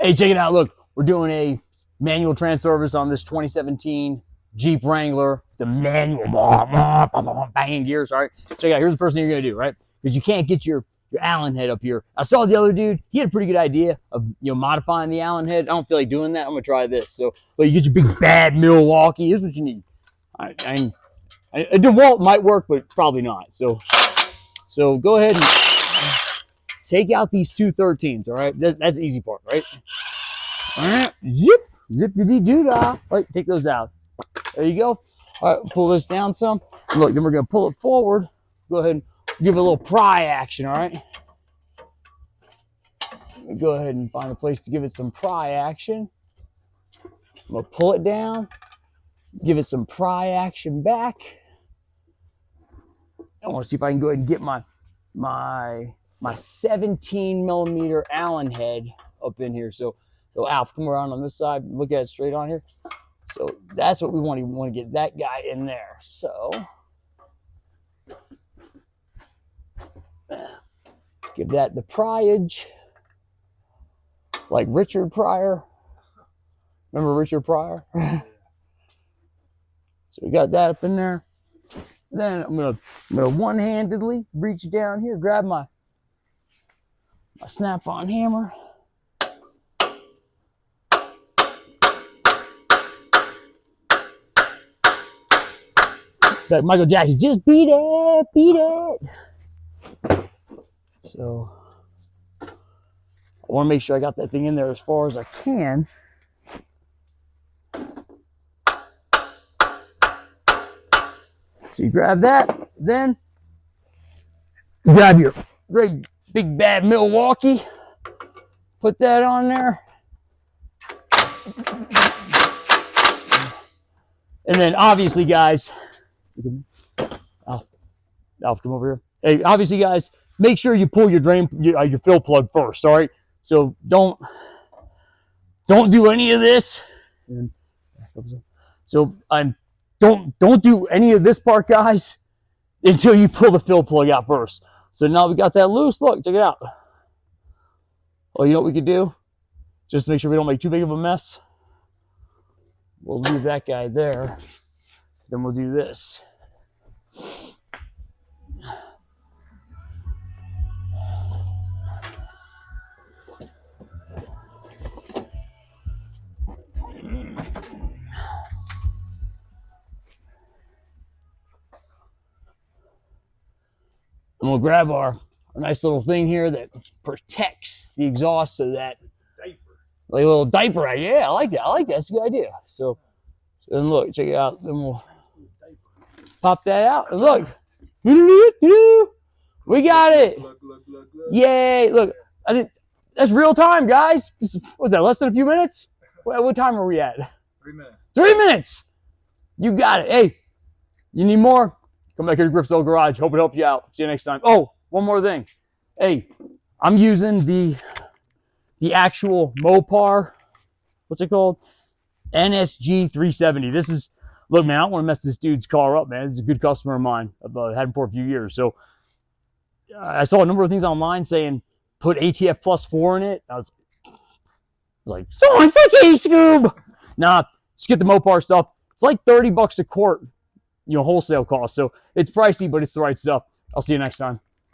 Hey, check it out. Look, we're doing a manual trans service on this 2017 Jeep Wrangler. The manual banging gears. All right, check it out. Here's the first thing you're gonna do, right? Because you can't get your Allen head up here. I saw the other dude. He had a pretty good idea of modifying the Allen head. I don't feel like doing that. I'm gonna try this. So, but you get your big bad Milwaukee. Here's what you need. A DeWalt might work, but probably not. So go ahead and take out these two 13s. All right, that's the easy part, right? All right, zip-de-dee-doo-dah. All right, take those out. There you go. All right, pull this down some. Look, then we're gonna pull it forward. Go ahead and give it a little pry action. All right. Go ahead and find a place to give it some pry action. I'm gonna pull it down. Give it some pry action back. I want to see if I can go ahead and get my 17 millimeter Allen head up in here. So Alf, come around on this side. Look at it straight on here. So that's what we want. We want to get that guy in there. So give that the pryage, like Richard Pryor. Remember Richard Pryor? So we got that up in there. Then I'm gonna one-handedly reach down here, grab my snap-on hammer. Like Michael Jackson, just beat it, beat it. So I want to make sure I got that thing in there as far as I can. So you grab that, then grab your great big bad Milwaukee, put that on there. And then obviously, guys, Alf, come over here. Hey, obviously, guys, make sure you pull your drain, your fill plug first. All right. So don't do any of this. So don't do any of this part, guys, until you pull the fill plug out first. So now we got that loose. Look, check it out. Oh, you know what we could do? Just to make sure we don't make too big of a mess. We'll leave that guy there. Then we'll do this. And we'll grab our nice little thing here that protects the exhaust so that like a little diaper. Yeah, I like that. I like that. That's a good idea. So then look, check it out. Then we'll pop that out. And look. We got it. Look. Yay. Look, that's real time, guys. What's that, less than a few minutes? What time are we at? 3 minutes. 3 minutes. You got it. Hey, you need more? Come back here to Griffzilla Garage. Hope it helped you out. See you next time. Oh, one more thing. Hey, I'm using the actual Mopar. What's it called? NSG 370. This is, look, man, I don't want to mess this dude's car up, man. This is a good customer of mine. I've had him for a few years. So I saw a number of things online saying put ATF plus 4 in it. I was like, so it's like A-Scoob. Nah, just get the Mopar stuff. It's like $30 a quart, wholesale cost. So it's pricey, but it's the right stuff. I'll see you next time.